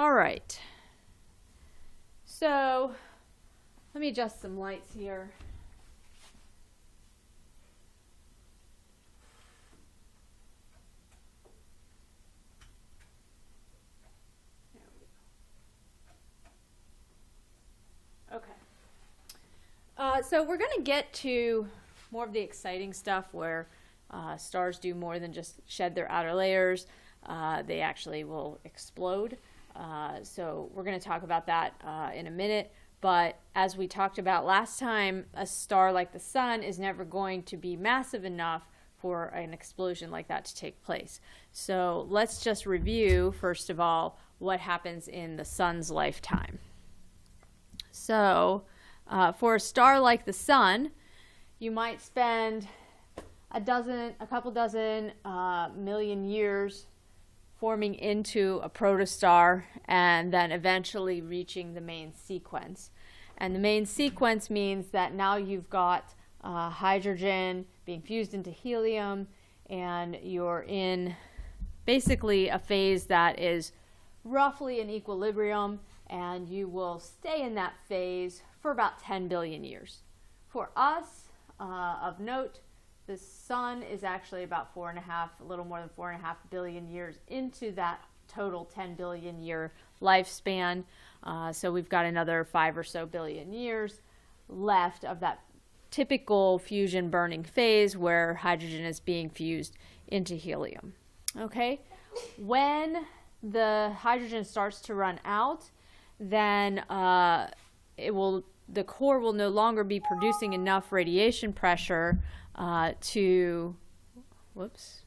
All right. So let me adjust some lights here. Okay. So we're going to get to more of the exciting stuff where stars do more than just shed their outer layers. They actually will explode. So we're going to talk about that in a minute. But as we talked about last time, a star like the sun is never going to be massive enough for an explosion like that to take place. So let's just review, first of all, what happens in the sun's lifetime. So for a star like the sun, you might spend a couple dozen million years forming into a protostar and then eventually reaching the main sequence. And the main sequence means that now you've got hydrogen being fused into helium, and you're in basically a phase that is roughly in equilibrium, and you will stay in that phase for about 10 billion years. For us, of note, the sun is actually about a little more than 4.5 billion years into that total 10 billion year lifespan. So we've got another 5 or so billion years left of that typical fusion burning phase where hydrogen is being fused into helium. Okay, when the hydrogen starts to run out, then the core will no longer be producing enough radiation pressure to, whoops,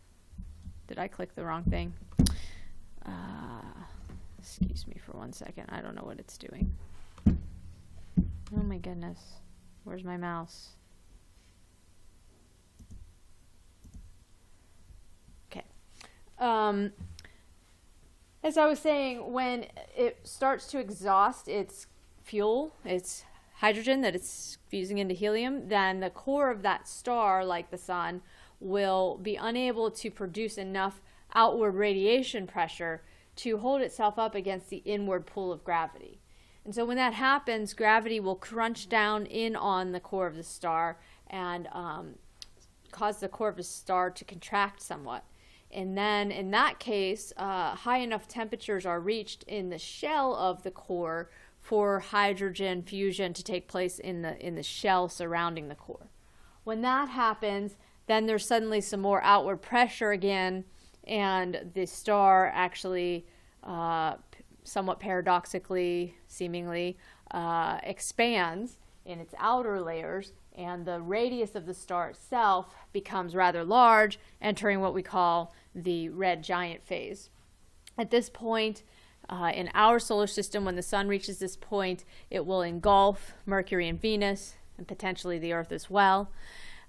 did I click the wrong thing? Excuse me for 1 second. I don't know what it's doing. Oh my goodness. Where's my mouse? Okay. As I was saying, when it starts to exhaust its fuel, its hydrogen that it's fusing into helium, then the core of that star, like the sun, will be unable to produce enough outward radiation pressure to hold itself up against the inward pull of gravity. And so when that happens, gravity will crunch down in on the core of the star and cause the core of the star to contract somewhat. And then in that case, high enough temperatures are reached in the shell of the core for hydrogen fusion to take place in the shell surrounding the core. When that happens, then there's suddenly some more outward pressure again, and the star actually, somewhat paradoxically, seemingly, expands in its outer layers, and the radius of the star itself becomes rather large, entering what we call the red giant phase. At this point, in our solar system, when the sun reaches this point, it will engulf Mercury and Venus, and potentially the Earth as well.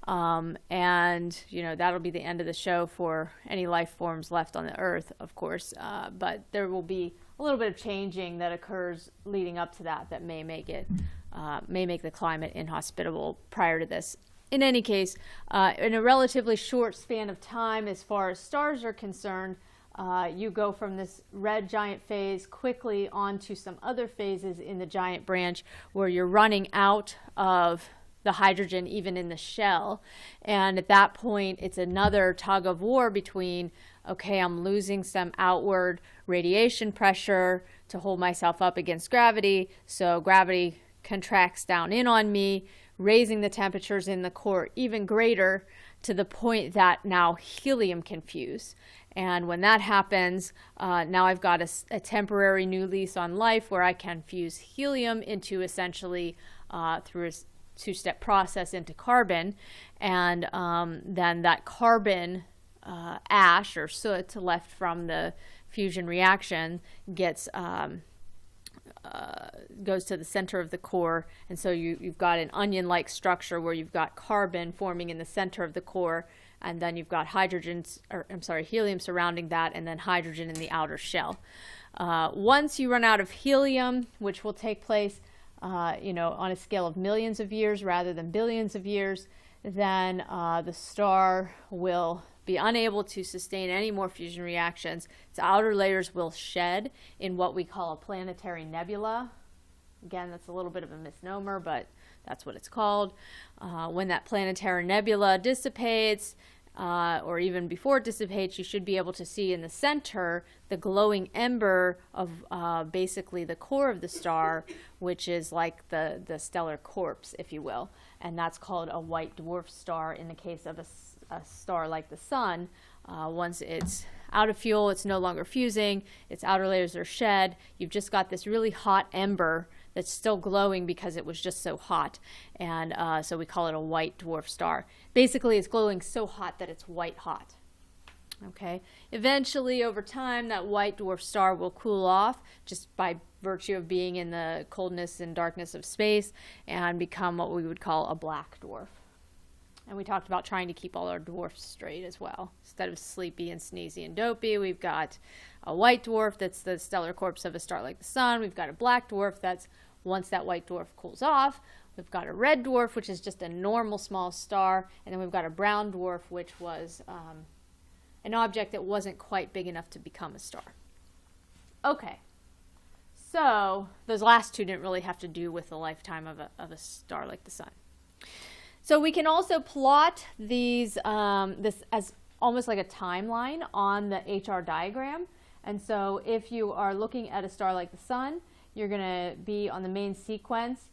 And, that'll be the end of the show for any life forms left on the Earth, of course. But there will be a little bit of changing that occurs leading up to that may make the climate inhospitable prior to this. In any case, in a relatively short span of time, as far as stars are concerned, you go from this red giant phase quickly onto some other phases in the giant branch where you're running out of the hydrogen even in the shell. And at that point, it's another tug of war between, okay, I'm losing some outward radiation pressure to hold myself up against gravity, so gravity contracts down in on me, raising the temperatures in the core even greater to the point that now helium can fuse. And when that happens, now I've got a temporary new lease on life where I can fuse helium into essentially through a two-step process into carbon, and then that carbon ash or soot left from the fusion reaction goes to the center of the core, and so you've got an onion-like structure where you've got carbon forming in the center of the core, and then you've got helium surrounding that, and then hydrogen in the outer shell. Once you run out of helium, which will take place on a scale of millions of years rather than billions of years, then the star will be unable to sustain any more fusion reactions. Its outer layers will shed in what we call a planetary nebula. Again, that's a little bit of a misnomer, but that's what it's called. When that planetary nebula dissipates, or even before it dissipates, you should be able to see in the center the glowing ember of basically the core of the star, which is like the stellar corpse, if you will. And that's called a white dwarf star in the case of a star like the sun. Once it's out of fuel, it's no longer fusing, its outer layers are shed, you've just got this really hot ember that's still glowing because it was just so hot. And so we call it a white dwarf star. Basically, it's glowing so hot that it's white hot. Okay. Eventually, over time, that white dwarf star will cool off just by virtue of being in the coldness and darkness of space and become what we would call a black dwarf. And we talked about trying to keep all our dwarfs straight as well. Instead of sleepy and sneezy and dopey, we've got a white dwarf that's the stellar corpse of a star like the sun. We've got a black dwarf that's, once that white dwarf cools off, we've got a red dwarf, which is just a normal small star. And then we've got a brown dwarf, which was an object that wasn't quite big enough to become a star. Okay. So those last two didn't really have to do with the lifetime of a star like the sun. So we can also plot these this as almost like a timeline on the HR diagram. And so if you are looking at a star like the sun, you're going to be on the main sequence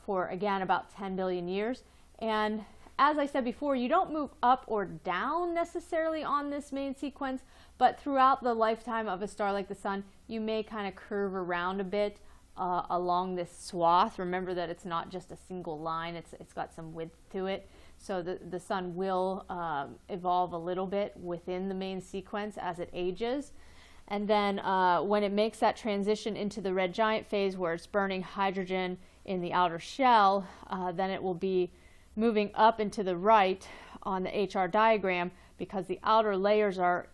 for, again, about 10 billion years. And as I said before, you don't move up or down necessarily on this main sequence, but throughout the lifetime of a star like the sun, you may kind of curve around a bit along this swath. Remember that it's not just a single line, it's got some width to it. So the sun will evolve a little bit within the main sequence as it ages. And then when it makes that transition into the red giant phase where it's burning hydrogen in the outer shell, then it will be moving up and to the right on the HR diagram because the outer layers are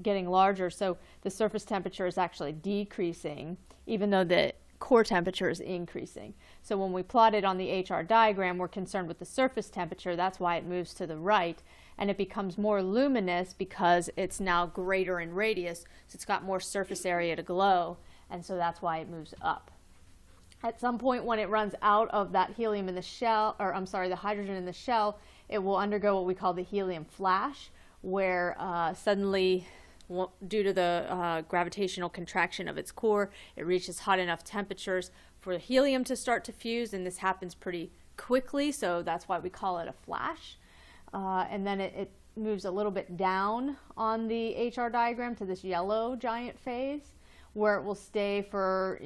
getting larger. So the surface temperature is actually decreasing, even though the core temperature is increasing. So when we plot it on the HR diagram, we're concerned with the surface temperature. That's why it moves to the right. And it becomes more luminous because it's now greater in radius. So it's got more surface area to glow. And so that's why it moves up. At some point when it runs out of that helium in the shell, or I'm sorry, the hydrogen in the shell, it will undergo what we call the helium flash, where suddenly, due to the gravitational contraction of its core, it reaches hot enough temperatures for helium to start to fuse, and this happens pretty quickly, so that's why we call it a flash. And then it moves a little bit down on the HR diagram to this yellow giant phase, where it will stay for,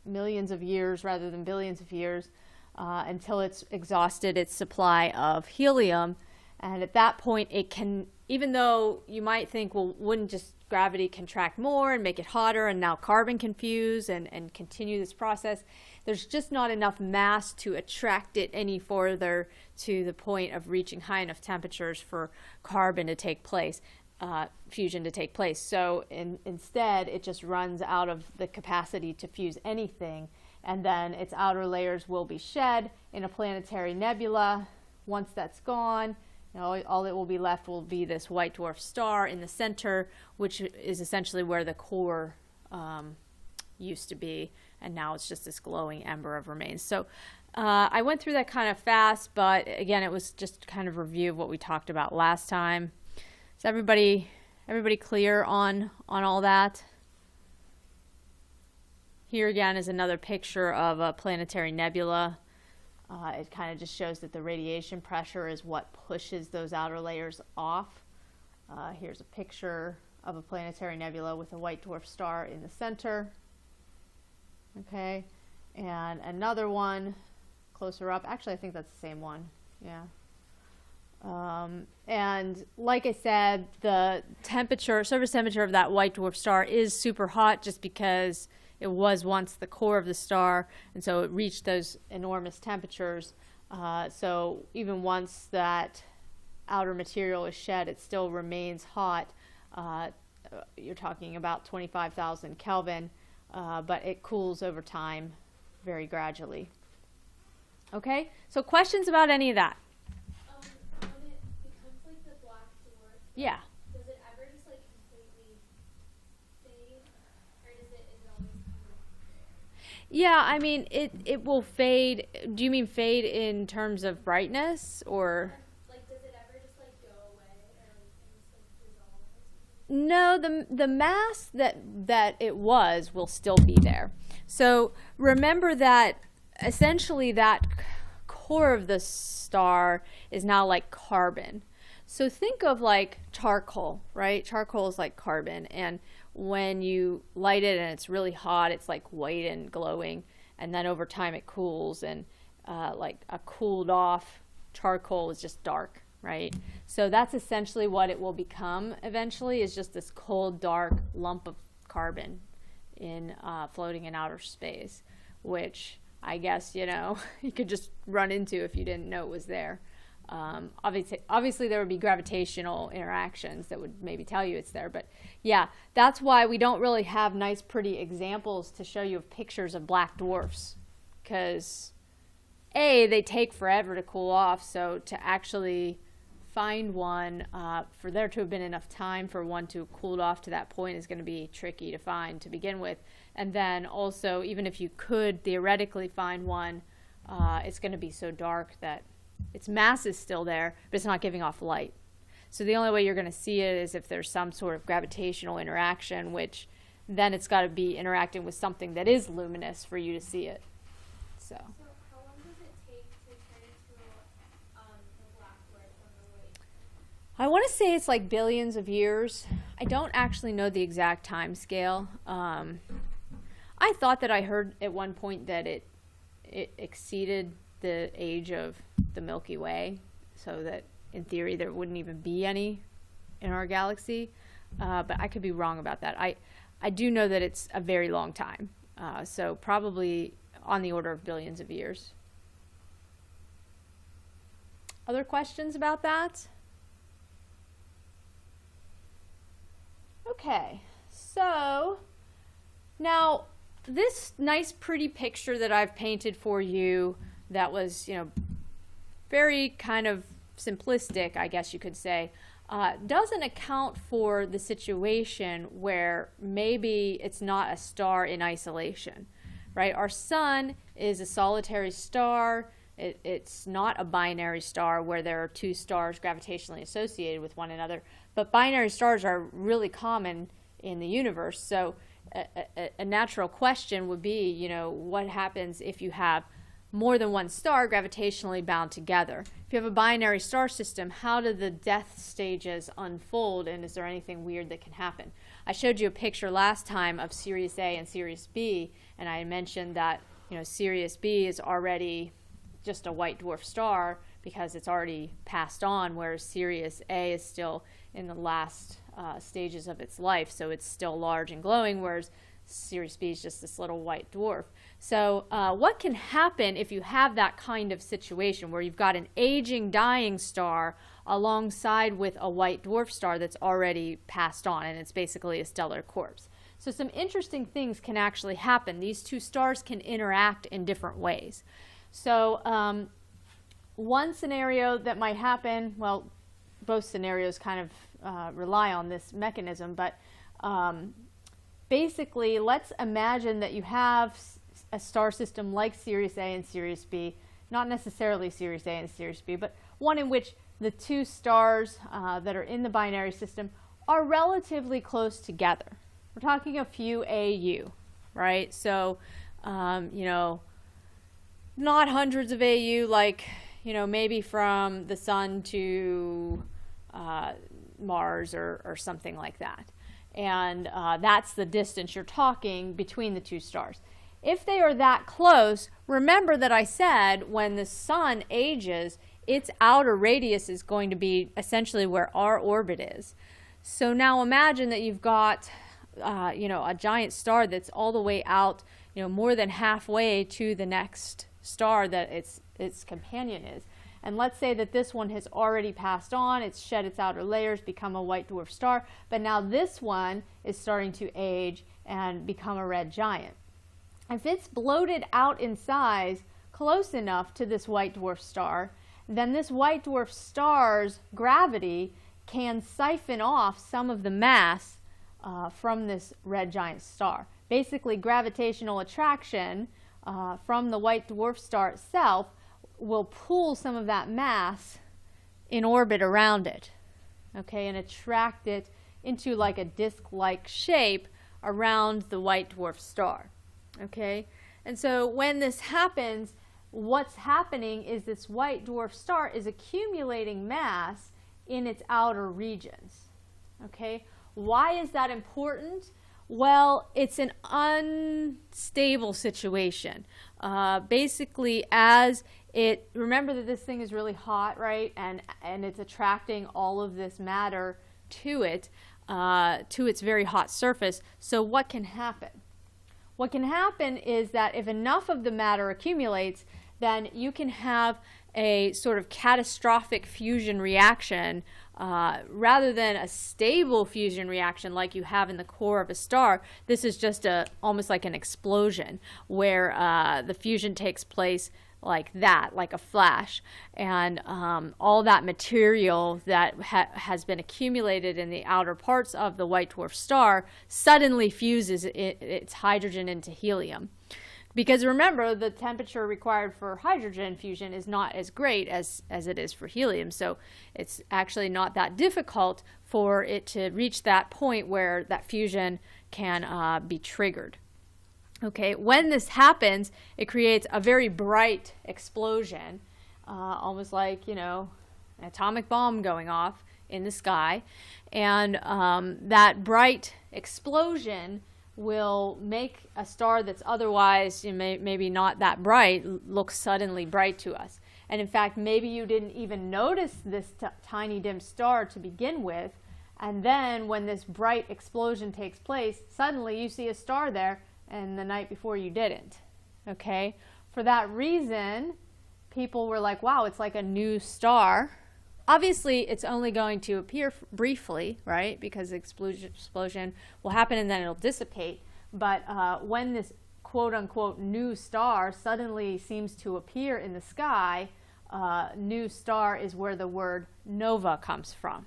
millions of years rather than billions of years until it's exhausted its supply of helium. And at that point, it can, even though you might think, well, wouldn't just gravity contract more and make it hotter and now carbon can fuse and continue this process, there's just not enough mass to attract it any further to the point of reaching high enough temperatures for carbon to take place. Fusion to take place. So instead, it just runs out of the capacity to fuse anything, and then its outer layers will be shed in a planetary nebula. Once that's gone, all that will be left will be this white dwarf star in the center, which is essentially where the core used to be, and now it's just this glowing ember of remains. So I went through that kind of fast, but again, it was just kind of a review of what we talked about last time. Is everybody clear on all that? Here again is another picture of a planetary nebula. It kind of just shows that the radiation pressure is what pushes those outer layers off. Here's a picture of a planetary nebula with a white dwarf star in the center. Okay, and another one closer up. Actually, I think that's the same one. Yeah. And like I said, the surface temperature of that white dwarf star is super hot just because it was once the core of the star, and so it reached those enormous temperatures. So even once that outer material is shed, it still remains hot. You're talking about 25,000 Kelvin, but it cools over time very gradually. Okay, so questions about any of that? When it becomes like the Yeah. Does it ever just like completely fade, or is it always kind of there? Yeah, I mean, it will fade. Do you mean fade in terms of brightness or? Like, does it ever just like go away and just like dissolve or something? No, the mass that it was will still be there. So remember that essentially that core of the star is now like carbon. So think of like charcoal, right? Charcoal is like carbon, and when you light it and it's really hot, it's like white and glowing, and then over time it cools, and like a cooled off charcoal is just dark, right? So that's essentially what it will become eventually, is just this cold, dark lump of carbon in floating in outer space, which I guess, you know, you could just run into if you didn't know it was there. Obviously, there would be gravitational interactions that would maybe tell you it's there. But yeah, that's why we don't really have nice, pretty examples to show you of pictures of black dwarfs. Because, A, they take forever to cool off. So to actually find one, for there to have been enough time for one to have cooled off to that point is going to be tricky to find to begin with. And then also, even if you could theoretically find one, it's going to be so dark that its mass is still there, but it's not giving off light. So the only way you're going to see it is if there's some sort of gravitational interaction, which then it's got to be interacting with something that is luminous for you to see it. So So how long does it take to turn into the black dwarf on the white? I want to say it's like billions of years. I don't actually know the exact time scale. I thought that I heard at one point that it exceeded the age of the Milky Way, so that in theory there wouldn't even be any in our galaxy, but I could be wrong about that. I do know that it's a very long time, so probably on the order of billions of years. Other questions about that? Okay, so now this nice pretty picture that I've painted for you that was, you know, very kind of simplistic, I guess you could say, doesn't account for the situation where maybe it's not a star in isolation, right? Our sun is a solitary star. It's not a binary star where there are two stars gravitationally associated with one another, but binary stars are really common in the universe. So a natural question would be, you know, what happens if you have more than one star gravitationally bound together? If you have a binary star system, how do the death stages unfold, and is there anything weird that can happen? I showed you a picture last time of Sirius A and Sirius B, and I mentioned that, you know, Sirius B is already just a white dwarf star because it's already passed on, whereas Sirius A is still in the last stages of its life, so it's still large and glowing, whereas Sirius B is just this little white dwarf. So what can happen if you have that kind of situation where you've got an aging, dying star alongside with a white dwarf star that's already passed on, and it's basically a stellar corpse? So some interesting things can actually happen. These two stars can interact in different ways. So one scenario that might happen, well, both scenarios kind of rely on this mechanism, but basically, let's imagine that you have a star system like Sirius A and Sirius B, not necessarily Sirius A and Sirius B, but one in which the two stars that are in the binary system are relatively close together. We're talking a few AU, right? So, you know, not hundreds of AU, like, you know, maybe from the sun to Mars or something like that. And that's the distance you're talking between the two stars. If they are that close, remember that I said when the sun ages, its outer radius is going to be essentially where our orbit is. So now imagine that you've got you know, a giant star that's all the way out, you know, more than halfway to the next star that its companion is. And let's say that this one has already passed on, it's shed its outer layers, become a white dwarf star, but now this one is starting to age and become a red giant. If it's bloated out in size close enough to this white dwarf star, then this white dwarf star's gravity can siphon off some of the mass from this red giant star. Basically, gravitational attraction from the white dwarf star itself will pull some of that mass in orbit around it, okay, and attract it into like a disc-like shape around the white dwarf star, okay? And so when this happens, what's happening is this white dwarf star is accumulating mass in its outer regions, okay? Why is that important? Well, it's an unstable situation. Basically, as it, remember that this thing is really hot, right? And it's attracting all of this matter to it, to its very hot surface. So what can happen? What can happen is that if enough of the matter accumulates, then you can have a sort of catastrophic fusion reaction rather than a stable fusion reaction like you have in the core of a star. This is just almost like an explosion where the fusion takes place like that, like a flash, and all that material that has been accumulated in the outer parts of the white dwarf star suddenly fuses its hydrogen into helium. Because remember, the temperature required for hydrogen fusion is not as great as it is for helium, so it's actually not that difficult for it to reach that point where that fusion can be triggered. Okay, when this happens, it creates a very bright explosion, almost like, you know, an atomic bomb going off in the sky, and that bright explosion will make a star that's otherwise maybe not that bright look suddenly bright to us. And in fact, maybe you didn't even notice this tiny dim star to begin with, and then when this bright explosion takes place, suddenly you see a star there, and the night before you didn't. Okay? For that reason, people were like, wow, it's like a new star. Obviously, it's only going to appear briefly, right? Because the explosion will happen and then it'll dissipate. But when this quote-unquote new star suddenly seems to appear in the sky, new star is where the word nova comes from.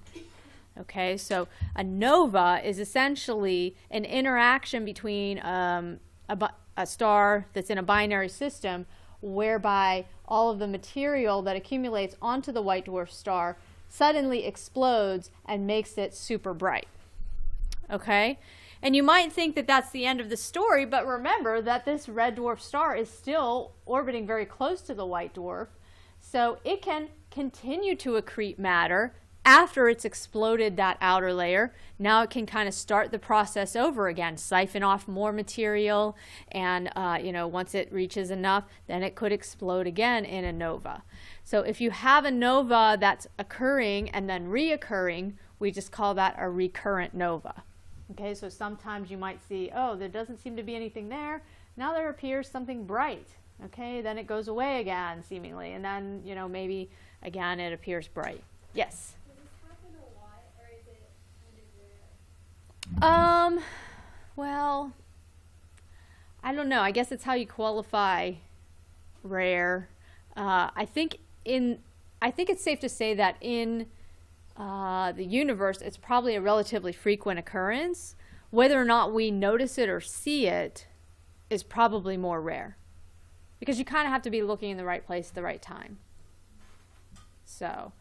Okay, so a nova is essentially an interaction between a star that's in a binary system whereby all of the material that accumulates onto the white dwarf star suddenly explodes and makes it super bright. Okay? And you might think that that's the end of the story, but remember that this red dwarf star is still orbiting very close to the white dwarf, so it can continue to accrete matter after it's exploded that outer layer. Now it can kind of start the process over again, siphon off more material, and once it reaches enough, then it could explode again in a nova. So if you have a nova that's occurring and then reoccurring, we just call that a recurrent nova. Okay, so sometimes you might see, oh, there doesn't seem to be anything there. Now there appears something bright. Okay, then it goes away again, seemingly, and then, maybe again it appears bright. Yes? Well, I don't know. I guess it's how you qualify rare. I think it's safe to say that in the universe, it's probably a relatively frequent occurrence. Whether or not we notice it or see it is probably more rare, because you kind of have to be looking in the right place at the right time. So,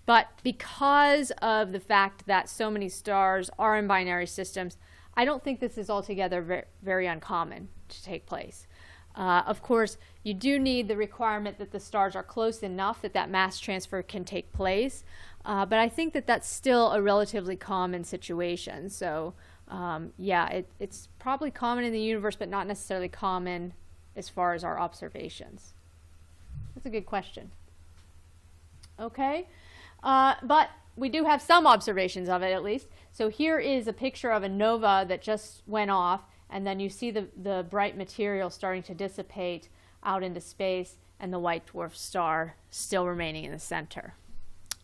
but because of the fact that so many stars are in binary systems, I don't think this is altogether very uncommon to take place. Of course, you do need the requirement that the stars are close enough that mass transfer can take place, but I think that that's still a relatively common situation. So, it's probably common in the universe, but not necessarily common as far as our observations. That's a good question. Okay. But we do have some observations of it, at least. So here is a picture of a nova that just went off, and then you see the bright material starting to dissipate out into space, and the white dwarf star still remaining in the center.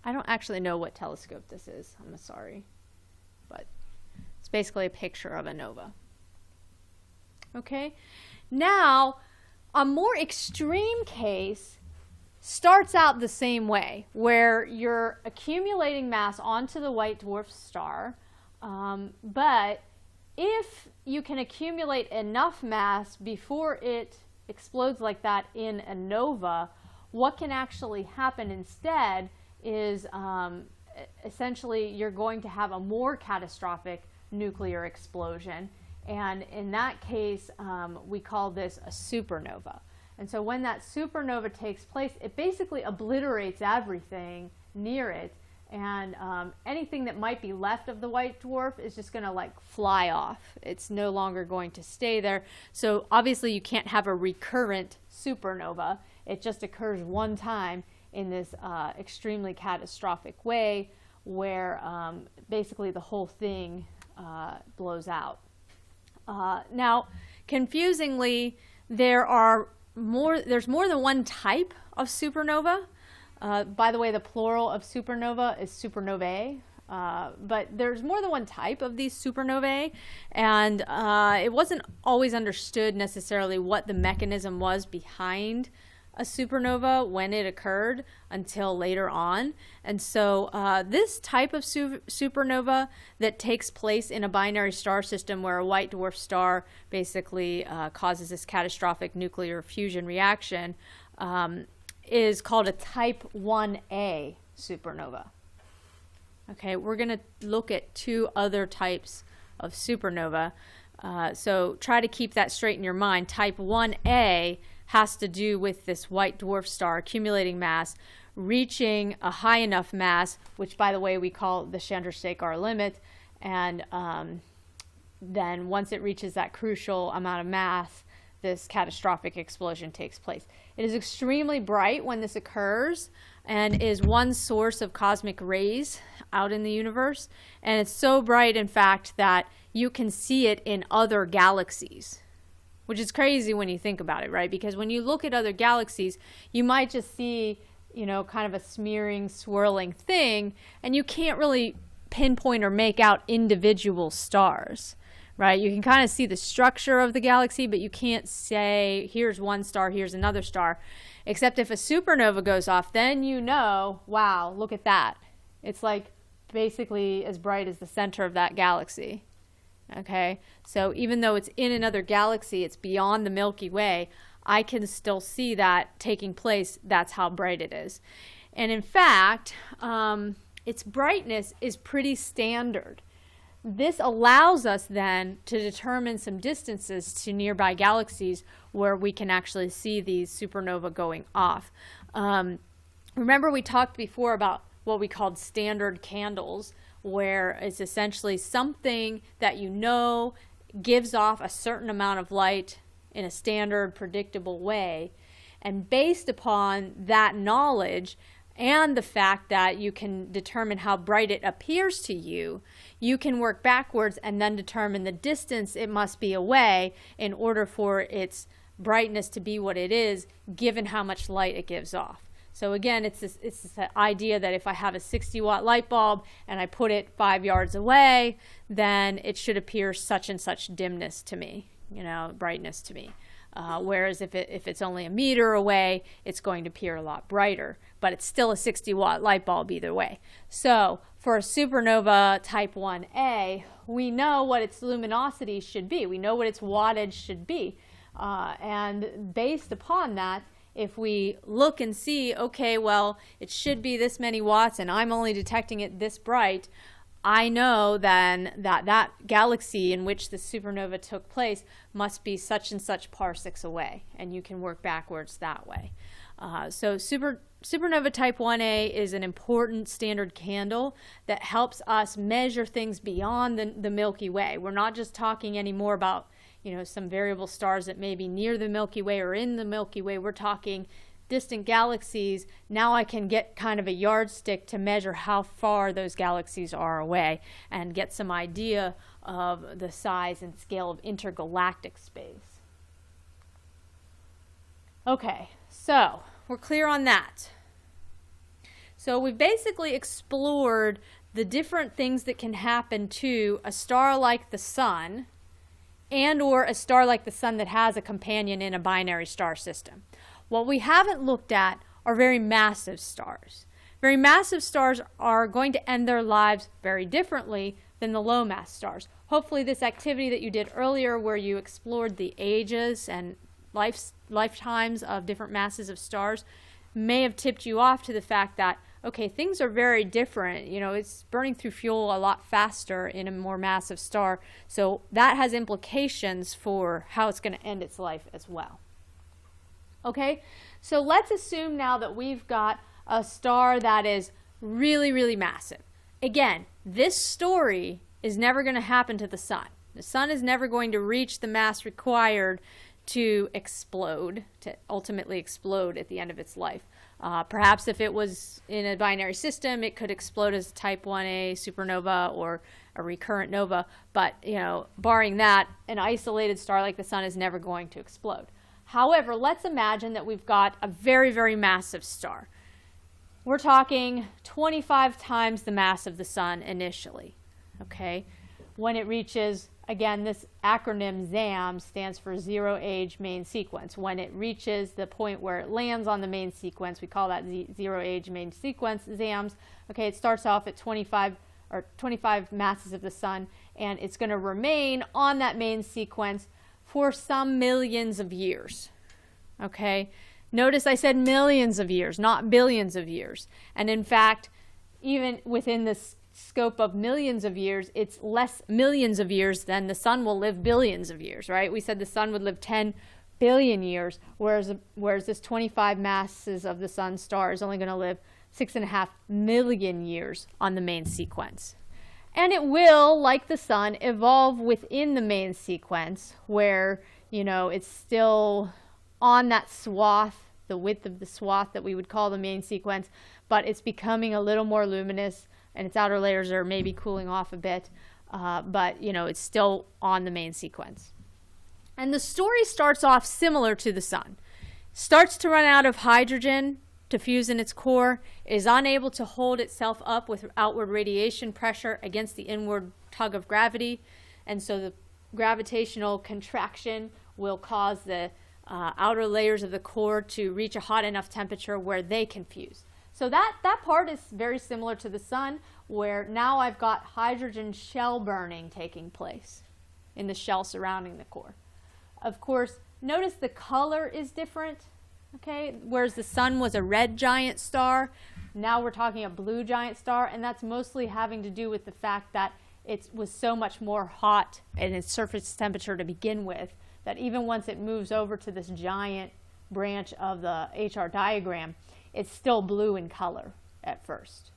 I don't actually know what telescope this is. I'm sorry. But it's basically a picture of a nova. Okay? Now, a more extreme case, starts out the same way, where you're accumulating mass onto the white dwarf star, but if you can accumulate enough mass before it explodes like that in a nova, what can actually happen instead is essentially you're going to have a more catastrophic nuclear explosion. And in that case, we call this a supernova. And so when that supernova takes place, it basically obliterates everything near it. And anything that might be left of the white dwarf is just going to like fly off. It's no longer going to stay there. So obviously you can't have a recurrent supernova. It just occurs one time in this extremely catastrophic way where basically the whole thing blows out. Now, confusingly, there's more than one type of supernova. By the way, the plural of supernova is supernovae, but there's more than one type of these supernovae, and it wasn't always understood necessarily what the mechanism was behind a supernova when it occurred until later on. And so this type of supernova that takes place in a binary star system where a white dwarf star basically causes this catastrophic nuclear fusion reaction is called a type 1a supernova. Okay, we're going to look at two other types of supernova. So try to keep that straight in your mind. Type 1a has to do with this white dwarf star accumulating mass, reaching a high enough mass, which by the way we call the Chandrasekhar limit, and then once it reaches that crucial amount of mass, this catastrophic explosion takes place. It is extremely bright when this occurs and is one source of cosmic rays out in the universe. And it's so bright, in fact, that you can see it in other galaxies, which is crazy when you think about it, right? Because when you look at other galaxies, you might just see, you know, kind of a smearing, swirling thing, and you can't really pinpoint or make out individual stars. Right? You can kind of see the structure of the galaxy, but you can't say, here's one star, here's another star. Except if a supernova goes off, then you know, wow, look at that. It's like basically as bright as the center of that galaxy. Okay? So even though it's in another galaxy, it's beyond the Milky Way, I can still see that taking place. That's how bright it is. And in fact, its brightness is pretty standard. This allows us then to determine some distances to nearby galaxies where we can actually see these supernova going off. Remember we talked before about what we called standard candles, where it's essentially something that you know gives off a certain amount of light in a standard, predictable way. And based upon that knowledge, and the fact that you can determine how bright it appears to you, you can work backwards and then determine the distance it must be away in order for its brightness to be what it is, given how much light it gives off. So again, it's this idea that if I have a 60-watt light bulb and I put it 5 yards away, then it should appear such and such dimness to me, brightness to me. Whereas if it's only a meter away, it's going to appear a lot brighter, but it's still a 60-watt light bulb either way. So for a supernova type 1a, we know what its luminosity should be. We know what its wattage should be. And based upon that, if we look and see, okay, well, it should be this many watts and I'm only detecting it this bright, I know then that galaxy in which the supernova took place must be such and such parsecs away, and you can work backwards that way. So supernova type 1a is an important standard candle that helps us measure things beyond the Milky Way. We're not just talking anymore about some variable stars that may be near the Milky Way or in the Milky Way. We're talking distant galaxies. Now I can get kind of a yardstick to measure how far those galaxies are away and get some idea of the size and scale of intergalactic space. Okay, so we're clear on that. So we've basically explored the different things that can happen to a star like the Sun and or a star like the Sun that has a companion in a binary star system. What we haven't looked at are very massive stars. Very massive stars are going to end their lives very differently than the low mass stars. Hopefully this activity that you did earlier where you explored the ages and lifetimes of different masses of stars may have tipped you off to the fact that, okay, things are very different. You know, it's burning through fuel a lot faster in a more massive star. So that has implications for how it's going to end its life as well. Okay, so let's assume now that we've got a star that is really, really massive. Again, this story is never going to happen to the sun. The sun is never going to reach the mass required to explode, to ultimately explode at the end of its life. Perhaps if it was in a binary system, it could explode as a type 1a supernova or a recurrent nova. But, you know, barring that, an isolated star like the sun is never going to explode. However, let's imagine that we've got a very, very massive star. We're talking 25 times the mass of the sun initially, okay? When it reaches, again, this acronym ZAM stands for Zero Age Main Sequence. When it reaches the point where it lands on the main sequence, we call that Zero Age Main Sequence, ZAMS. Okay, it starts off at 25 masses of the sun, and it's going to remain on that main sequence for some millions of years, okay? Notice I said millions of years, not billions of years. And in fact, even within the scope of millions of years, it's less millions of years than the sun will live billions of years, right? We said the sun would live 10 billion years, whereas this 25 masses of the sun star is only going to live 6.5 million years on the main sequence. And it will, like the sun, evolve within the main sequence where, you know, it's still on that swath, the width of the swath that we would call the main sequence, but it's becoming a little more luminous and its outer layers are maybe cooling off a bit, but, you know, it's still on the main sequence. And the story starts off similar to the sun. Starts to run out of hydrogen to fuse in its core, is unable to hold itself up with outward radiation pressure against the inward tug of gravity, and so the gravitational contraction will cause the outer layers of the core to reach a hot enough temperature where they can fuse. So that part is very similar to the sun, where now I've got hydrogen shell burning taking place in the shell surrounding the core. Of course, notice the color is different, okay? Whereas the sun was a red giant star, now we're talking a blue giant star, and that's mostly having to do with the fact that it was so much more hot in its surface temperature to begin with, that even once it moves over to this giant branch of the HR diagram, it's still blue in color at first,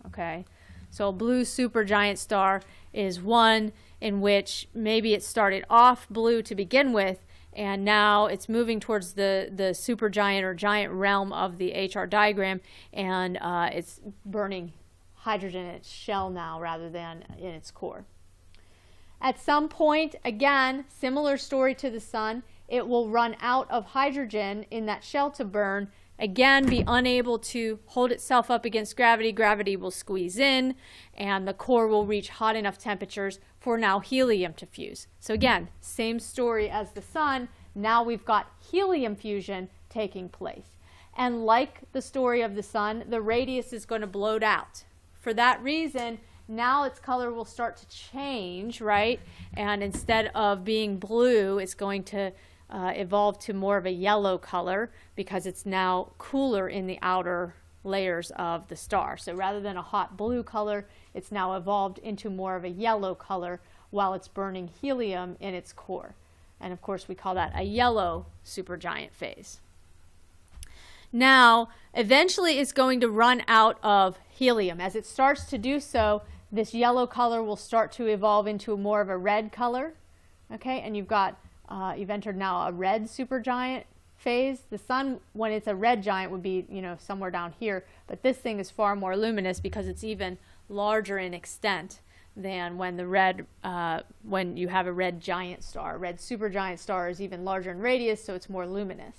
okay? So a blue supergiant star is one in which maybe it started off blue to begin with, and now it's moving towards the supergiant or giant realm of the HR diagram, and it's burning hydrogen in its shell now rather than in its core. At some point, again, similar story to the sun, it will run out of hydrogen in that shell to burn, again be unable to hold itself up against gravity. Gravity will squeeze in, and the core will reach hot enough temperatures for now helium to fuse. So again, same story as the sun, now we've got helium fusion taking place. And like the story of the sun, the radius is going to bloat out. For that reason, now its color will start to change, right? And instead of being blue, it's going to evolve to more of a yellow color because it's now cooler in the outer layers of the star. So rather than a hot blue color, it's now evolved into more of a yellow color while it's burning helium in its core. And of course, we call that a yellow supergiant phase. Now, eventually it's going to run out of helium. As it starts to do so, this yellow color will start to evolve into more of a red color, okay? And you've entered now a red supergiant phase. The sun, when it's a red giant, would be, you know, somewhere down here, but this thing is far more luminous because it's even larger in extent than when when you have a red giant star. A red supergiant star is even larger in radius, so it's more luminous.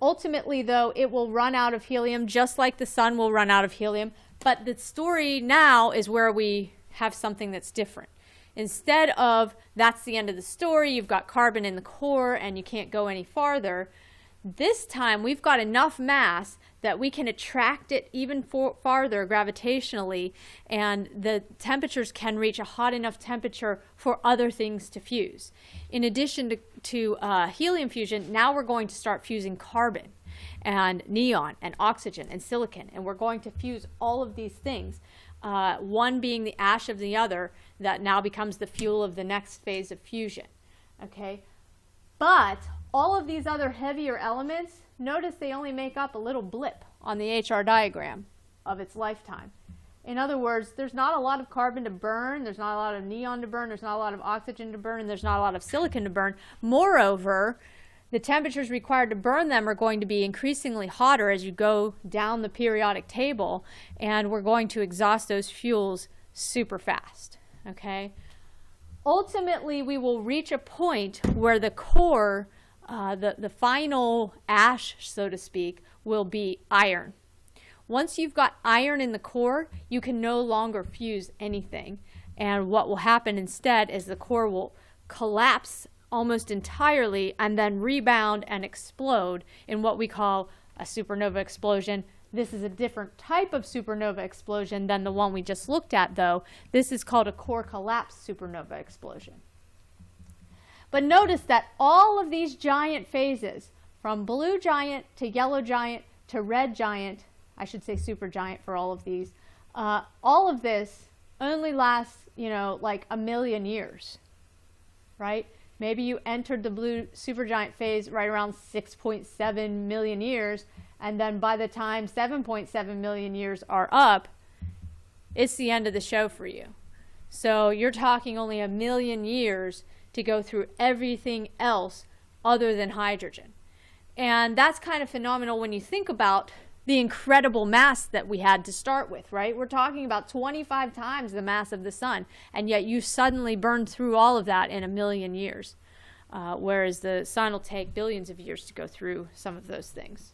Ultimately, though, it will run out of helium just like the sun will run out of helium, but the story now is where we have something that's different. Instead of that's the end of the story, you've got carbon in the core and you can't go any farther, This time we've got enough mass that we can attract it even farther gravitationally, and the temperatures can reach a hot enough temperature for other things to fuse. In addition to helium fusion, now we're going to start fusing carbon and neon and oxygen and silicon, and we're going to fuse all of these things, one being the ash of the other, that now becomes the fuel of the next phase of fusion. Okay, but all of these other heavier elements, notice they only make up a little blip on the HR diagram of its lifetime. In other words, there's not a lot of carbon to burn, there's not a lot of neon to burn, there's not a lot of oxygen to burn, and there's not a lot of silicon to burn. Moreover, the temperatures required to burn them are going to be increasingly hotter as you go down the periodic table, and we're going to exhaust those fuels super fast. Okay? Ultimately, we will reach a point where the core, the final ash, so to speak, will be iron. Once you've got iron in the core, you can no longer fuse anything. And what will happen instead is the core will collapse almost entirely and then rebound and explode in what we call a supernova explosion. This is a different type of supernova explosion than the one we just looked at, though. This is called a core collapse supernova explosion. But notice that all of these giant phases, from blue giant to yellow giant to red giant, I should say supergiant for all of these, all of this only lasts, like a million years, right? Maybe you entered the blue supergiant phase right around 6.7 million years, and then by the time 7.7 million years are up, it's the end of the show for you. So you're talking only a million years to go through everything else other than hydrogen. And that's kind of phenomenal when you think about the incredible mass that we had to start with, right? We're talking about 25 times the mass of the sun, and yet you suddenly burned through all of that in a million years, whereas the sun will take billions of years to go through some of those things.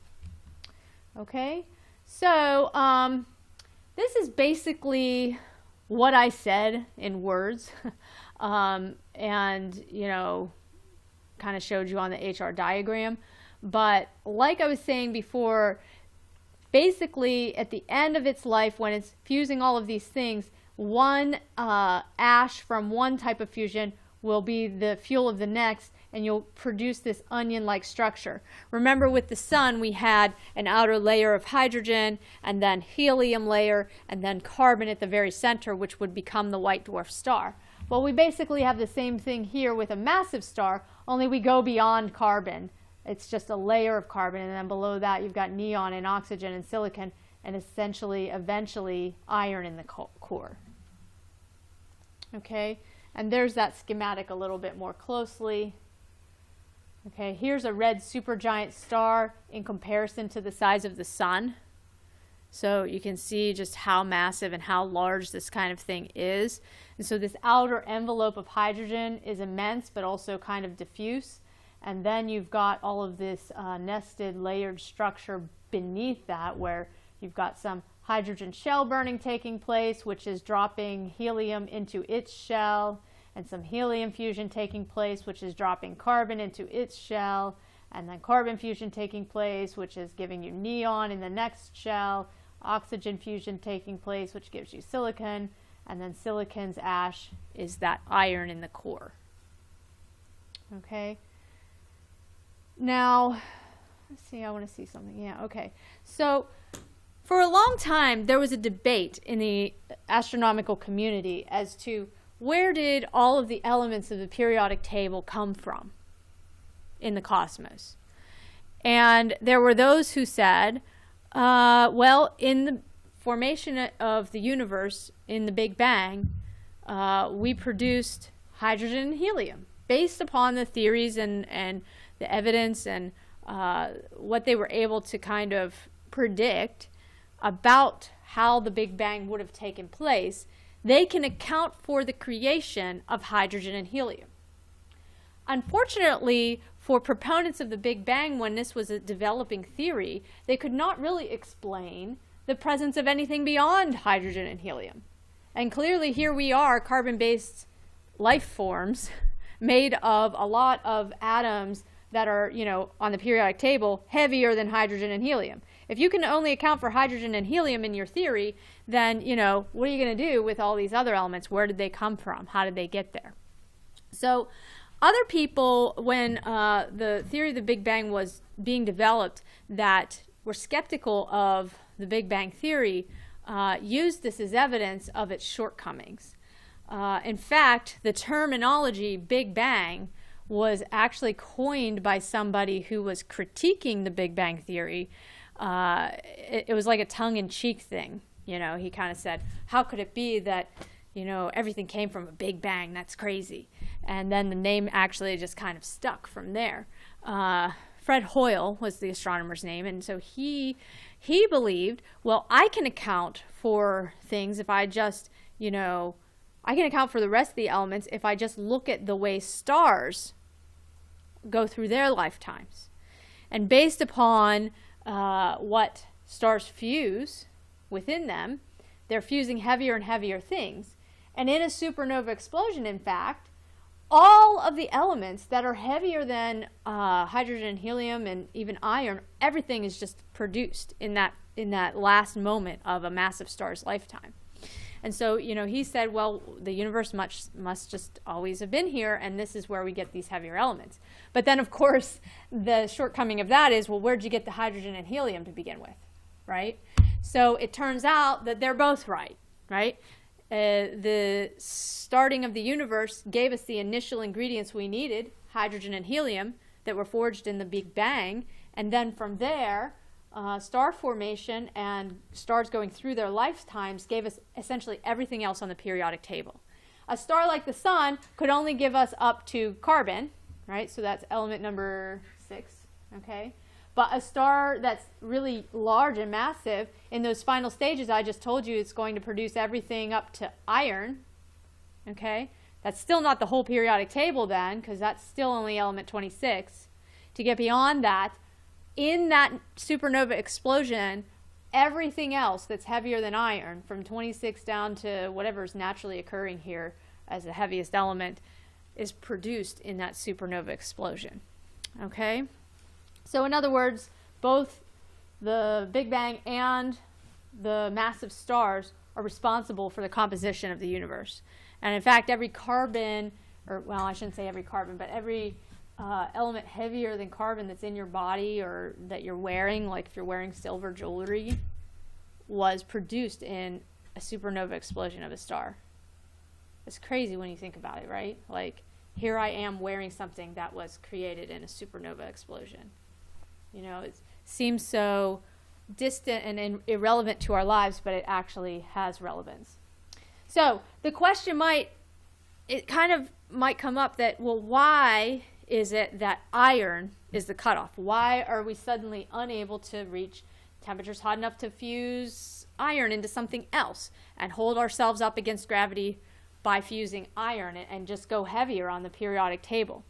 Okay, so this is basically what I said in words, and kind of showed you on the HR diagram. But like I was saying before, basically at the end of its life, when it's fusing all of these things, one ash from one type of fusion will be the fuel of the next, and you'll produce this onion-like structure. Remember, with the sun, we had an outer layer of hydrogen, and then helium layer, and then carbon at the very center, which would become the white dwarf star. Well, we basically have the same thing here with a massive star, only we go beyond carbon. It's just a layer of carbon, and then below that you've got neon and oxygen and silicon, and essentially, eventually, iron in the core. Okay, and there's that schematic a little bit more closely. Okay, here's a red supergiant star in comparison to the size of the sun. So you can see just how massive and how large this kind of thing is. And so this outer envelope of hydrogen is immense, but also kind of diffuse. And then you've got all of this nested layered structure beneath that, where you've got some hydrogen shell burning taking place, which is dropping helium into its shell, and some helium fusion taking place, which is dropping carbon into its shell, and then carbon fusion taking place, which is giving you neon in the next shell, oxygen fusion taking place, which gives you silicon, and then silicon's ash is that iron in the core. Okay. Now, let's see, I want to see something. Yeah, okay. So, for a long time, there was a debate in the astronomical community as to where did all of the elements of the periodic table come from in the cosmos. And there were those who said, well, in the formation of the universe, in the Big Bang, we produced hydrogen and helium based upon the theories and the evidence and what they were able to kind of predict about how the Big Bang would have taken place. They can account for the creation of hydrogen and helium. Unfortunately, for proponents of the Big Bang, when this was a developing theory, they could not really explain the presence of anything beyond hydrogen and helium. And clearly here we are, carbon-based life forms made of a lot of atoms that are, you know, on the periodic table heavier than hydrogen and helium. If you can only account for hydrogen and helium in your theory, then, you know, what are you going to do with all these other elements? Where did they come from? How did they get there? So other people, when the theory of the Big Bang was being developed, that were skeptical of the Big Bang theory, used this as evidence of its shortcomings. In fact, the terminology Big Bang was actually coined by somebody who was critiquing the Big Bang theory. It was like a tongue-in-cheek thing. You know, he kind of said, how could it be that, you know, everything came from a Big Bang? That's crazy. And then the name actually just kind of stuck from there. Fred Hoyle was the astronomer's name, and so he believed, well, I can account for things if I just, you know, I can account for the rest of the elements if I just look at the way stars go through their lifetimes. And based upon what stars fuse within them, they're fusing heavier and heavier things. And in a supernova explosion, in fact, all of the elements that are heavier than hydrogen, helium, and even iron, everything is just produced in that last moment of a massive star's lifetime. And so, you know, he said, well, the universe must just always have been here, and this is where we get these heavier elements. But then, of course, the shortcoming of that is, well, where'd you get the hydrogen and helium to begin with, right? So it turns out that they're both right? The starting of the universe gave us the initial ingredients we needed, hydrogen and helium, that were forged in the Big Bang. And then from there, star formation and stars going through their lifetimes gave us essentially everything else on the periodic table. A star like the sun could only give us up to carbon, right? So that's element number 6, okay? But a star that's really large and massive, in those final stages I just told you, it's going to produce everything up to iron, okay? That's still not the whole periodic table then, because that's still only element 26. To get beyond that, in that supernova explosion, everything else that's heavier than iron, from 26 down to whatever is naturally occurring here as the heaviest element, is produced in that supernova explosion, okay? So in other words, both the Big Bang and the massive stars are responsible for the composition of the universe. And in fact, every carbon, or well, I shouldn't say every carbon, but every element heavier than carbon that's in your body or that you're wearing, like if you're wearing silver jewelry, was produced in a supernova explosion of a star. It's crazy when you think about it, right? Like, here I am wearing something that was created in a supernova explosion. You know, it seems so distant and irrelevant to our lives, but it actually has relevance. So the question might come up that, well, why is it that iron is the cutoff? Why are we suddenly unable to reach temperatures hot enough to fuse iron into something else and hold ourselves up against gravity by fusing iron and just go heavier on the periodic table?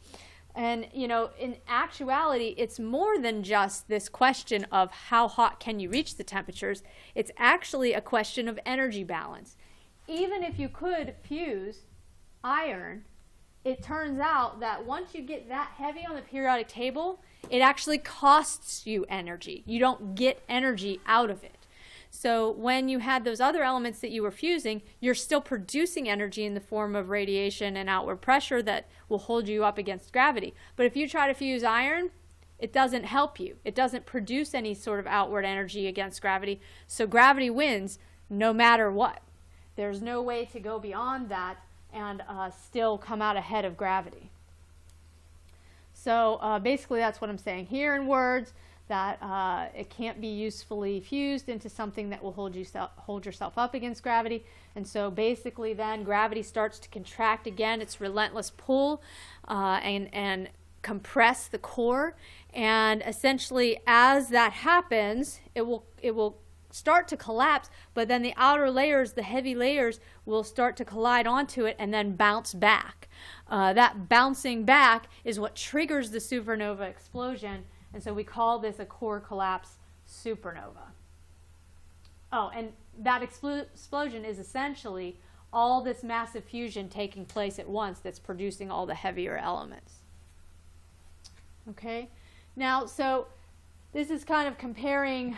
And, you know, in actuality, it's more than just this question of how hot can you reach the temperatures. It's actually a question of energy balance. Even if you could fuse iron, it turns out that once you get that heavy on the periodic table, it actually costs you energy. You don't get energy out of it. So when you had those other elements that you were fusing, you're still producing energy in the form of radiation and outward pressure that will hold you up against gravity. But if you try to fuse iron, it doesn't help you. It doesn't produce any sort of outward energy against gravity. So gravity wins no matter what. There's no way to go beyond that and still come out ahead of gravity. So basically that's what I'm saying here in words, that it can't be usefully fused into something that will hold yourself up against gravity. And so basically then gravity starts to contract again, its relentless pull, and compress the core. And essentially as that happens, it will start to collapse, but then the outer layers, the heavy layers, will start to collide onto it and then bounce back. That bouncing back is what triggers the supernova explosion, and so we call this a core collapse supernova. Oh, and that explosion is essentially all this massive fusion taking place at once that's producing all the heavier elements. Okay, now so this is kind of comparing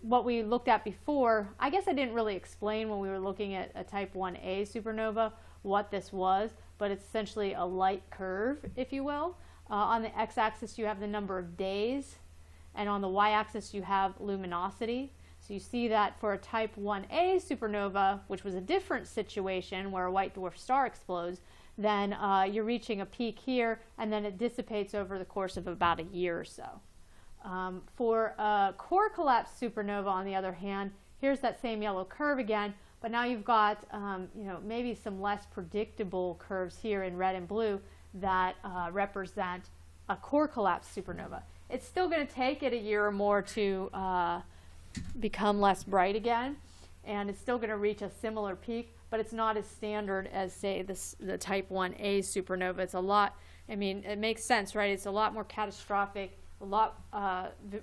what we looked at before. I guess I didn't really explain when we were looking at a type 1a supernova what this was, but it's essentially a light curve, if you will. On the x-axis you have the number of days, and on the y-axis you have luminosity. So you see that for a type 1a supernova, which was a different situation where a white dwarf star explodes, then you're reaching a peak here, and then it dissipates over the course of about a year or so. For a core collapse supernova, on the other hand, here's that same yellow curve again, but now you've got maybe some less predictable curves here in red and blue that represent a core collapse supernova. It's still going to take it a year or more to become less bright again, and it's still going to reach a similar peak, but it's not as standard as, say, the type 1a supernova. It's a lot, I mean, it makes sense, right? It's a lot more catastrophic, a lot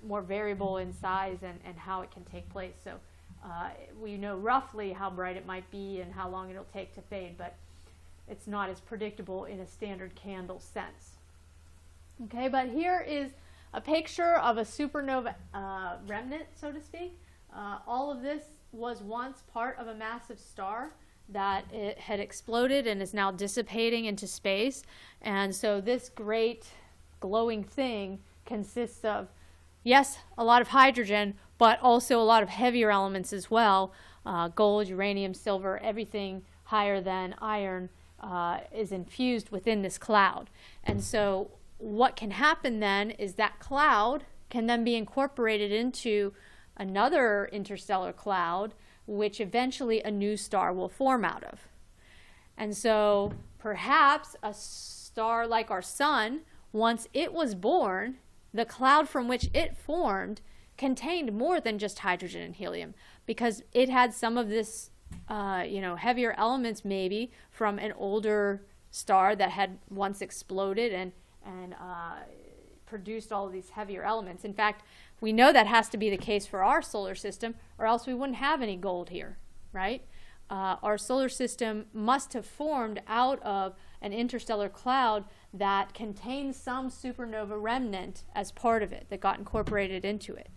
more variable in size and how it can take place. So we know roughly how bright it might be and how long it'll take to fade, but it's not as predictable in a standard candle sense. Okay, but here is a picture of a supernova remnant, so to speak. All of this was once part of a massive star that it had exploded and is now dissipating into space. And so this great glowing thing consists of, yes, a lot of hydrogen, but also a lot of heavier elements as well. Gold, uranium, silver, everything higher than iron is infused within this cloud. And so what can happen then is that cloud can then be incorporated into another interstellar cloud, which eventually a new star will form out of. And so perhaps a star like our sun, once it was born, the cloud from which it formed contained more than just hydrogen and helium, because it had some of this heavier elements maybe from an older star that had once exploded and produced all of these heavier elements. In fact, we know that has to be the case for our solar system, or else we wouldn't have any gold here, right? Our solar system must have formed out of an interstellar cloud that contains some supernova remnant as part of it that got incorporated into it.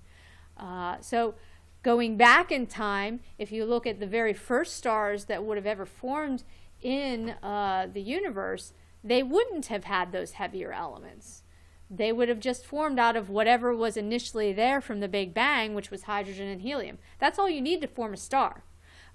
So going back in time, if you look at the very first stars that would have ever formed in the universe, they wouldn't have had those heavier elements. They would have just formed out of whatever was initially there from the Big Bang, which was hydrogen and helium. That's all you need to form a star.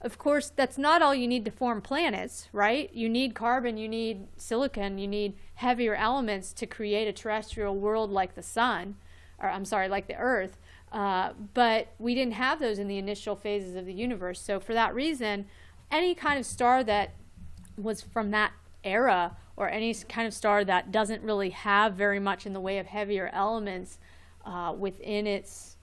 Of course, that's not all you need to form planets, right? You need carbon, you need silicon, you need heavier elements to create a terrestrial world like the sun, or I'm sorry, like the Earth. But we didn't have those in the initial phases of the universe. So for that reason, any kind of star that was from that era, or any kind of star that doesn't really have very much in the way of heavier elements within its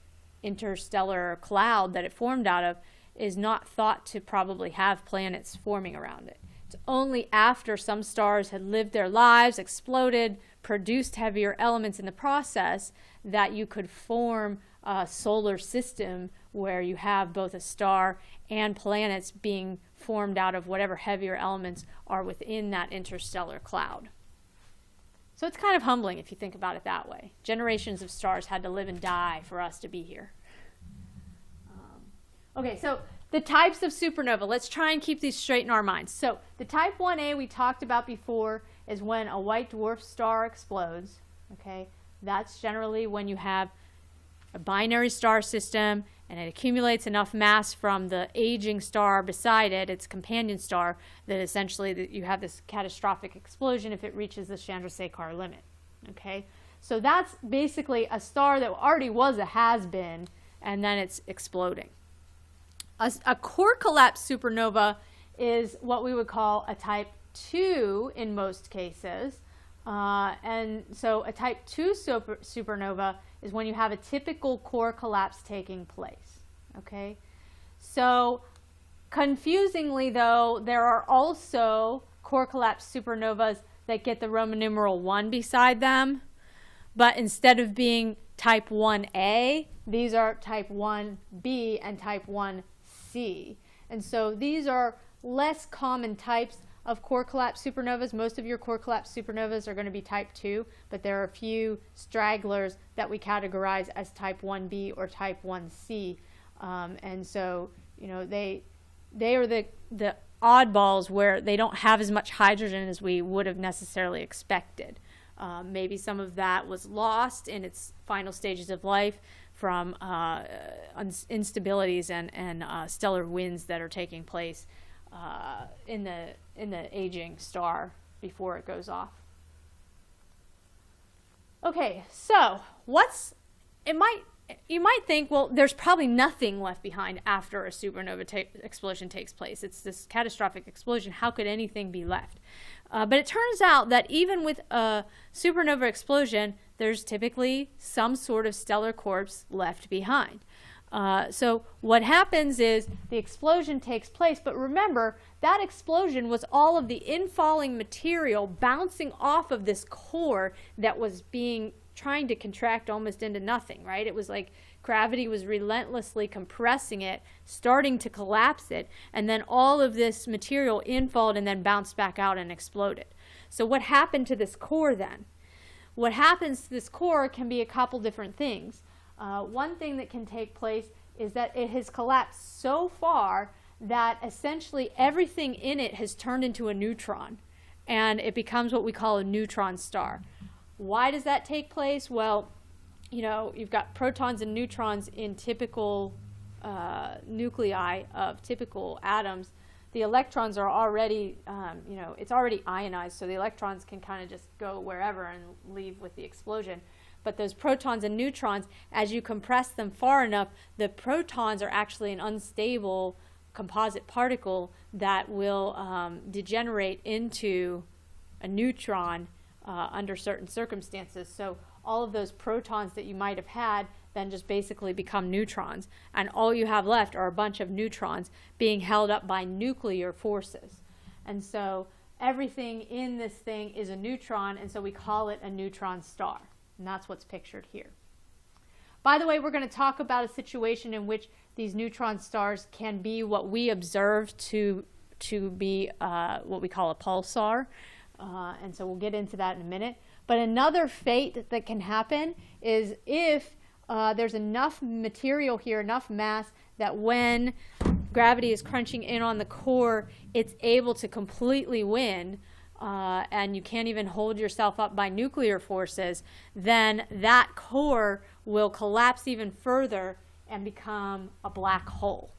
interstellar cloud that it formed out of, is not thought to probably have planets forming around it. It's only after some stars had lived their lives, exploded, produced heavier elements in the process, that you could form a solar system where you have both a star and planets being formed out of whatever heavier elements are within that interstellar cloud. So it's kind of humbling if you think about it that way. Generations of stars had to live and die for us to be here. Okay, so the types of supernova, let's try and keep these straight in our minds. So the type 1a we talked about before is when a white dwarf star explodes. Okay, that's generally when you have a binary star system and it accumulates enough mass from the aging star beside it, its companion star, that essentially you have this catastrophic explosion if it reaches the Chandrasekhar limit. Okay, so that's basically a star that already was a has-been, and then it's exploding. A core collapse supernova is what we would call a type 2 in most cases. And so a type 2 supernova is when you have a typical core collapse taking place. Okay? So confusingly though, there are also core collapse supernovas that get the Roman numeral 1 beside them. But instead of being type 1a, these are type 1b and type 1c. And so these are less common types of core collapse supernovas. Most of your core collapse supernovas are going to be type 2, but there are a few stragglers that we categorize as type 1b or type 1c. And so, you know, they are the oddballs where they don't have as much hydrogen as we would have necessarily expected. Maybe some of that was lost in its final stages of life from instabilities and stellar winds that are taking place in the aging star before it goes off. Okay, so you might think, well, there's probably nothing left behind after a supernova explosion takes place. It's this catastrophic explosion. How could anything be left? But it turns out that even with a supernova explosion, there's typically some sort of stellar corpse left behind. So what happens is the explosion takes place, but remember, that explosion was all of the infalling material bouncing off of this core that was trying to contract almost into nothing, right? It was like gravity was relentlessly compressing it, starting to collapse it, and then all of this material infalled and then bounced back out and exploded. So what happened to this core then? What happens to this core can be a couple different things. One thing that can take place is that it has collapsed so far that essentially everything in it has turned into a neutron, and it becomes what we call a neutron star. Why does that take place? Well, you know, you've got protons and neutrons in typical nuclei of typical atoms. The electrons are already, you know, it's already ionized, so the electrons can kind of just go wherever and leave with the explosion. But those protons and neutrons, as you compress them far enough, the protons are actually an unstable composite particle that will degenerate into a neutron under certain circumstances. So all of those protons that you might have had then just basically become neutrons, and all you have left are a bunch of neutrons being held up by nuclear forces. And so everything in this thing is a neutron, and so we call it a neutron star, and that's what's pictured here. By the way, we're going to talk about a situation in which these neutron stars can be what we observe to be what we call a pulsar. And so we'll get into that in a minute. But another fate that can happen is if there's enough material here, enough mass, that when gravity is crunching in on the core, it's able to completely win, and you can't even hold yourself up by nuclear forces, then that core will collapse even further and become a black hole.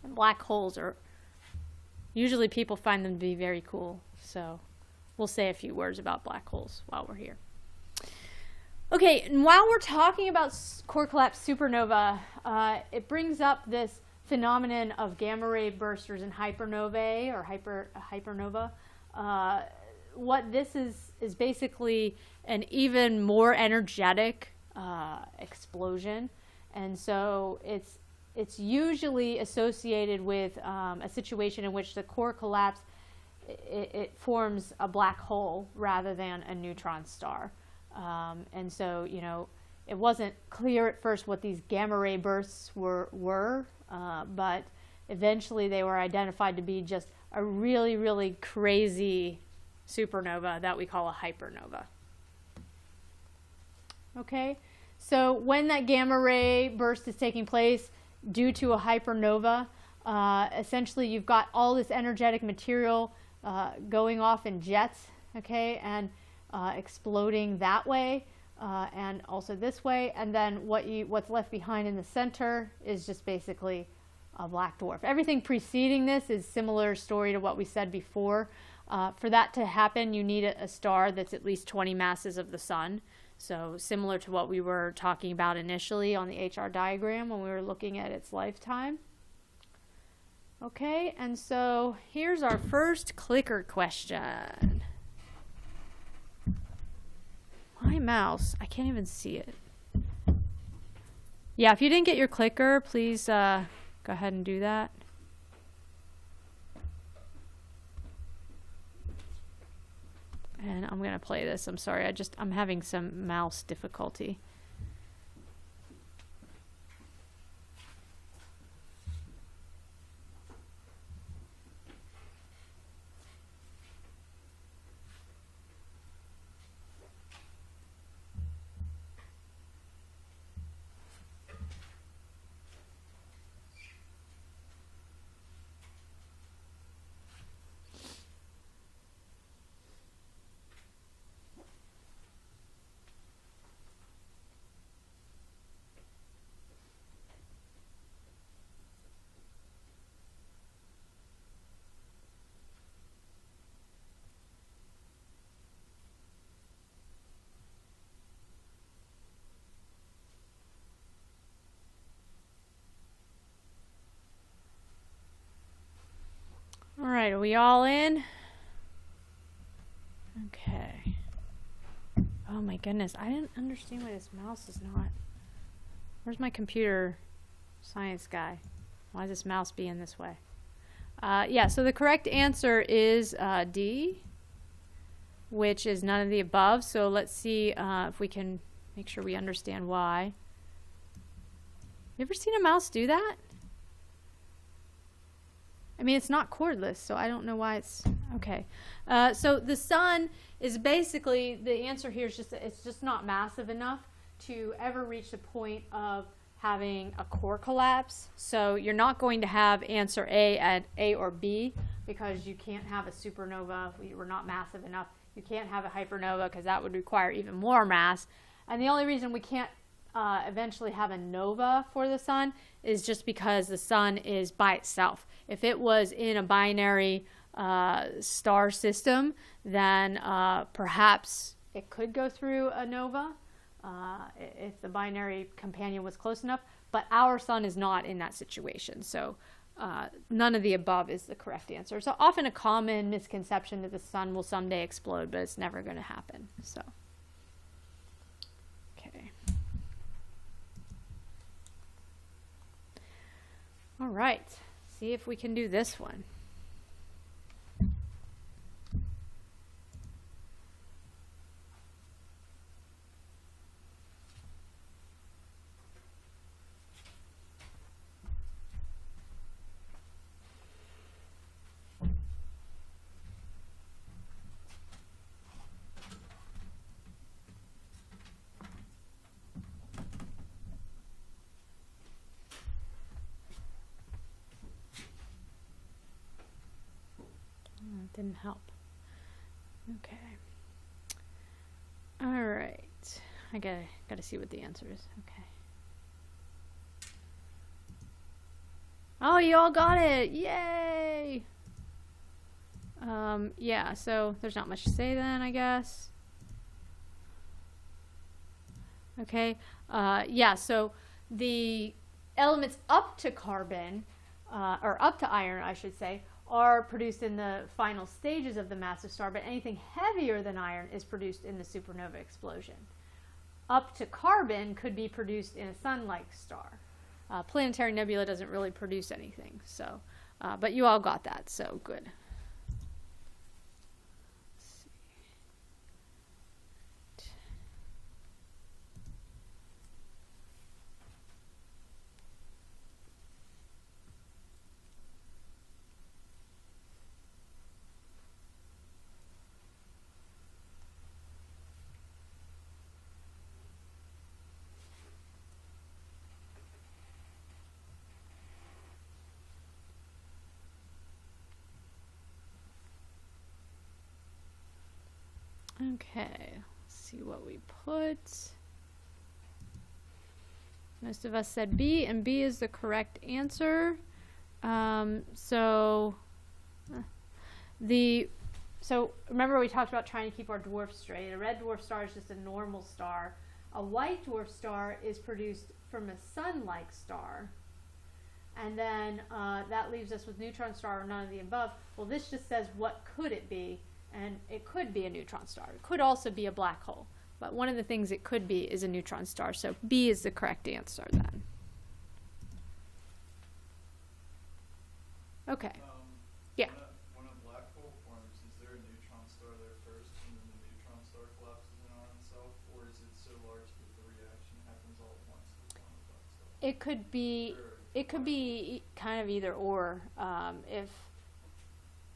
And black holes are, usually people find them to be very cool. So we'll say a few words about black holes while we're here. Okay, and while we're talking about core collapse supernova, it brings up this phenomenon of gamma ray bursters and hypernovae, or hypernova. What this is basically an even more energetic explosion, and so it's usually associated with a situation in which the core collapse it forms a black hole rather than a neutron star. And so, you know, it wasn't clear at first what these gamma ray bursts were, but eventually they were identified to be just a really, really crazy supernova that we call a hypernova. Okay, so when that gamma ray burst is taking place due to a hypernova, essentially you've got all this energetic material going off in jets, okay, and exploding that way, and also this way, and then what's left behind in the center is just basically a black dwarf. Everything preceding this is similar story to what we said before. For that to happen, you need a star that's at least 20 masses of the sun. So similar to what we were talking about initially on the HR diagram when we were looking at its lifetime. Okay, and so here's our first clicker question. My mouse, I can't even see it. Yeah, if you didn't get your clicker, please go ahead and do that. And I'm going to play this. I'm sorry, I'm having some mouse difficulty. right, are we all in? Okay. Oh my goodness, I didn't understand why this mouse is not. Where's my computer science guy? Why is this mouse being this way? Yeah, so the correct answer is D, which is none of the above. So let's see if we can make sure we understand why. You ever seen a mouse do that? I mean, it's not cordless, so I don't know why it's okay. So the sun is basically, the answer here is just that it's just not massive enough to ever reach the point of having a core collapse. So you're not going to have answer A at A or B because you can't have a supernova. We're not massive enough. You can't have a hypernova because that would require even more mass. And the only reason we can't eventually have a nova for the sun is just because the sun is by itself. If it was in a binary star system, then perhaps it could go through a nova if the binary companion was close enough, but our sun is not in that situation. So none of the above is the correct answer. So often a common misconception that the sun will someday explode, but it's never going to happen. So, okay. All right, see if we can do this one. Didn't help. Okay. All right. I gotta see what the answer is. Okay. Oh, you all got it! Yay! Yeah. So there's not much to say then, I guess. Okay. Yeah. So the elements up to carbon, or up to iron, I should say, are produced in the final stages of the massive star, but anything heavier than iron is produced in the supernova explosion. Up to carbon could be produced in a sun-like star. Planetary nebula doesn't really produce anything, so, but you all got that, so good. Okay, let's see what we put. Most of us said B, and B is the correct answer. So remember we talked about trying to keep our dwarfs straight. A red dwarf star is just a normal star. A white dwarf star is produced from a sun-like star. And then that leaves us with neutron star or none of the above. Well, this just says what could it be? And it could be a neutron star. It could also be a black hole. But one of the things it could be is a neutron star. So B is the correct answer then. Okay. Yeah. When a black hole forms, is there a neutron star there first and then the neutron star collapses in on itself? Or is it so large that the reaction happens all at once to form a black star? It could be kind of either or. If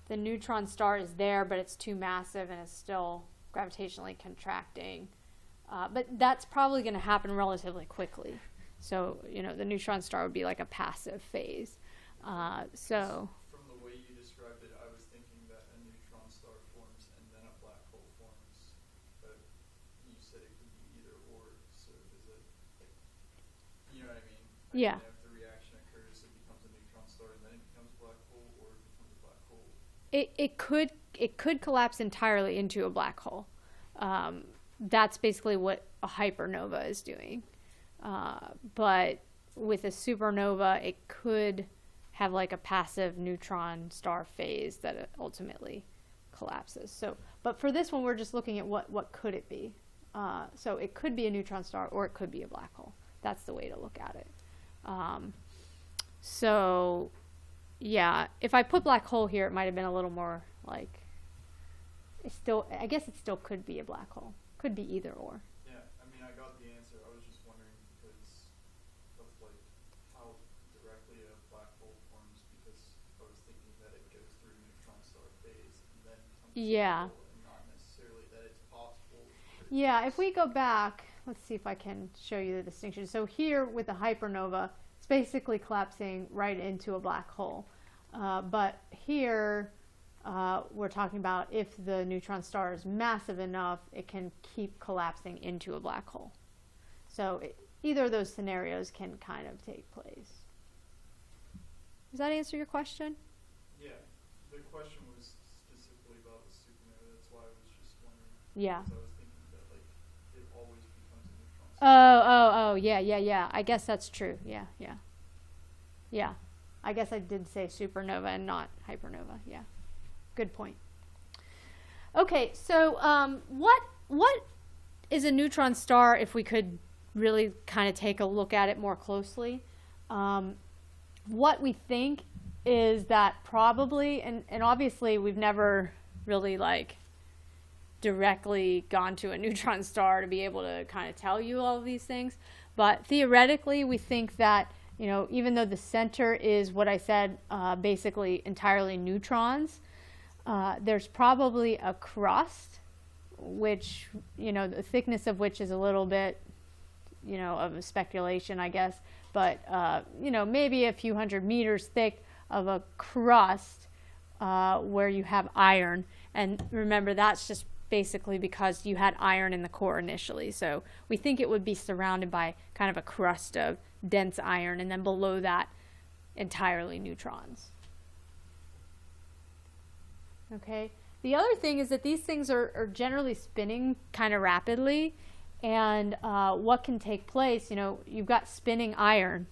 the neutron star is there, but it's too massive and is still gravitationally contracting. But that's probably going to happen relatively quickly. So, the neutron star would be like a passive phase. So from the way you described it, I was thinking that a neutron star forms and then a black hole forms. But you said it could be either or. So is it, you know what I mean? Yeah. If the reaction occurs, it becomes a neutron star and then it becomes a black hole, or it becomes a black hole. It could collapse entirely into a black hole. That's basically what a hypernova is doing. But with a supernova, it could have like a passive neutron star phase that it ultimately collapses. So, but for this one, we're just looking at what could it be. So it could be a neutron star or it could be a black hole. That's the way to look at it. So yeah, if I put black hole here, it might have been a little more like, I guess it still could be a black hole. Could be either or. Yeah, I mean, I got the answer. I was just wondering because of like how directly a black hole forms, because I was thinking that it goes through neutron star phase and then comes to Yeah. black hole, and not necessarily that it's possible. Yeah, if we go back, let's see if I can show you the distinction. So here with the hypernova, it's basically collapsing right into a black hole. But here, we're talking about if the neutron star is massive enough, it can keep collapsing into a black hole. So either of those scenarios can kind of take place. Does that answer your question? Yeah, the question was specifically about the supernova. That's why I was just wondering. Yeah. Because I was thinking that like it always becomes a neutron star. Oh, yeah. I guess that's true. Yeah. I guess I did say supernova and not hypernova. Yeah. Good point. Okay, so what is a neutron star if we could really kind of take a look at it more closely? What we think is that probably, and obviously we've never really like directly gone to a neutron star to be able to kind of tell you all of these things, but theoretically we think that, you know, even though the center is what I said, basically entirely neutrons, there's probably a crust, which, you know, the thickness of which is a little bit, you know, of a speculation, I guess, but, you know, maybe a few hundred meters thick of a crust where you have iron. And remember, that's just basically because you had iron in the core initially. So we think it would be surrounded by kind of a crust of dense iron, and then below that, entirely neutrons. Okay. The other thing is that these things are generally spinning kind of rapidly, and what can take place, you know, you've got spinning iron.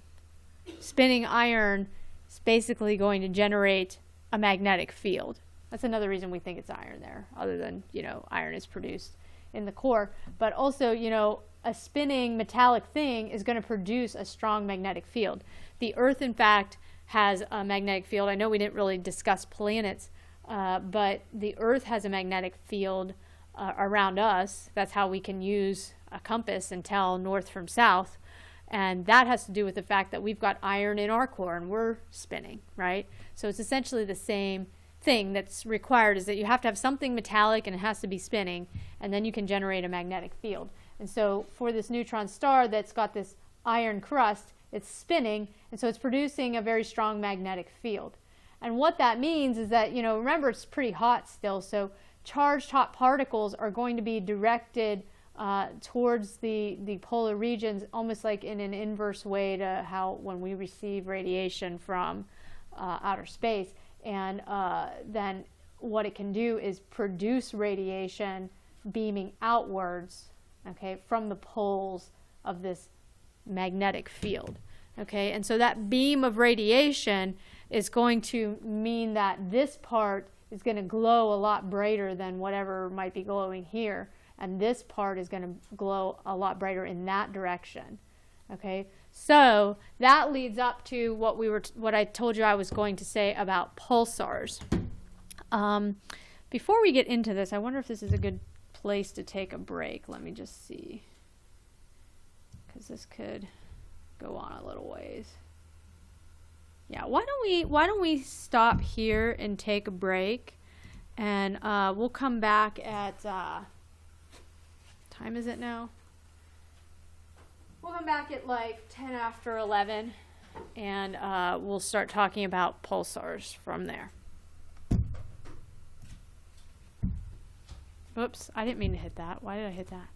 Spinning iron is basically going to generate a magnetic field. That's another reason we think it's iron there, other than, you know, iron is produced in the core. But also, you know, a spinning metallic thing is going to produce a strong magnetic field. The Earth, in fact, has a magnetic field. I know we didn't really discuss planets, but the Earth has a magnetic field around us. That's how we can use a compass and tell north from south. And that has to do with the fact that we've got iron in our core and we're spinning, right? So it's essentially the same thing that's required, is that you have to have something metallic and it has to be spinning, and then you can generate a magnetic field. And so for this neutron star that's got this iron crust, it's spinning, and so it's producing a very strong magnetic field. And what that means is that, you know, remember, it's pretty hot still, so charged hot particles are going to be directed towards the polar regions, almost like in an inverse way to how when we receive radiation from outer space. And then what it can do is produce radiation beaming outwards, okay, from the poles of this magnetic field. Okay, and so that beam of radiation is going to mean that this part is going to glow a lot brighter than whatever might be glowing here, and this part is going to glow a lot brighter in that direction. Okay, so that leads up to what I told you I was going to say about pulsars. Before we get into this, I wonder if this is a good place to take a break. Let me just see, because this could go on a little ways. Yeah, why don't we stop here and take a break, and we'll come back at time is it now? We'll come back at like 10 after 11, and we'll start talking about pulsars from there. Oops, I didn't mean to hit that. Why did I hit that?